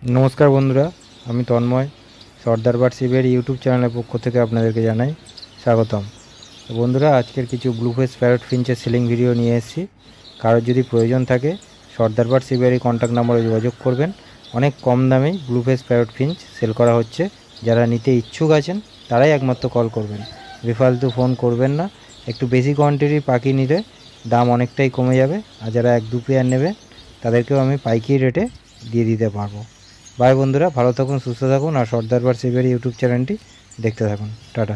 नमस्कार बंधुरा आमी Tanmay Sardar bird CBI YouTube channel पक्ष থেকে আপনাদেরকে জানাই স্বাগতম। তো বন্ধুরা আজকের কিছু ব্লুফেস প্যারট ফিঞ্চের সেলিং ভিডিও নিয়ে এসেছি। কারোর যদি প্রয়োজন থাকে সর্দার বার্ড সিবিআই কন্ট্যাক্ট নম্বরে যোগাযোগ করবেন। অনেক কম দামে ব্লুফেস প্যারট ফিঞ্চ সেল করা হচ্ছে। যারা নিতে ইচ্ছুক আছেন তারাই একমাত্র কল করবেন, বেফালতু ফোন করবেন না। একটু বেশি কোয়ান্টিটির পাখি নিলে দাম অনেকটাই কমে যাবে, আর যারা এক দু পেয়ার নেবে তাদেরকেও আমি পাইকারি রেটে দিয়ে দিতে পারবো। বাই বন্ধুরা, ভালো থাকুন, সুস্থ থাকুন, আর সর্দার বার্ড সিবিআই ইউটিউব চ্যানেলটি দেখতে থাকুন। টাটা।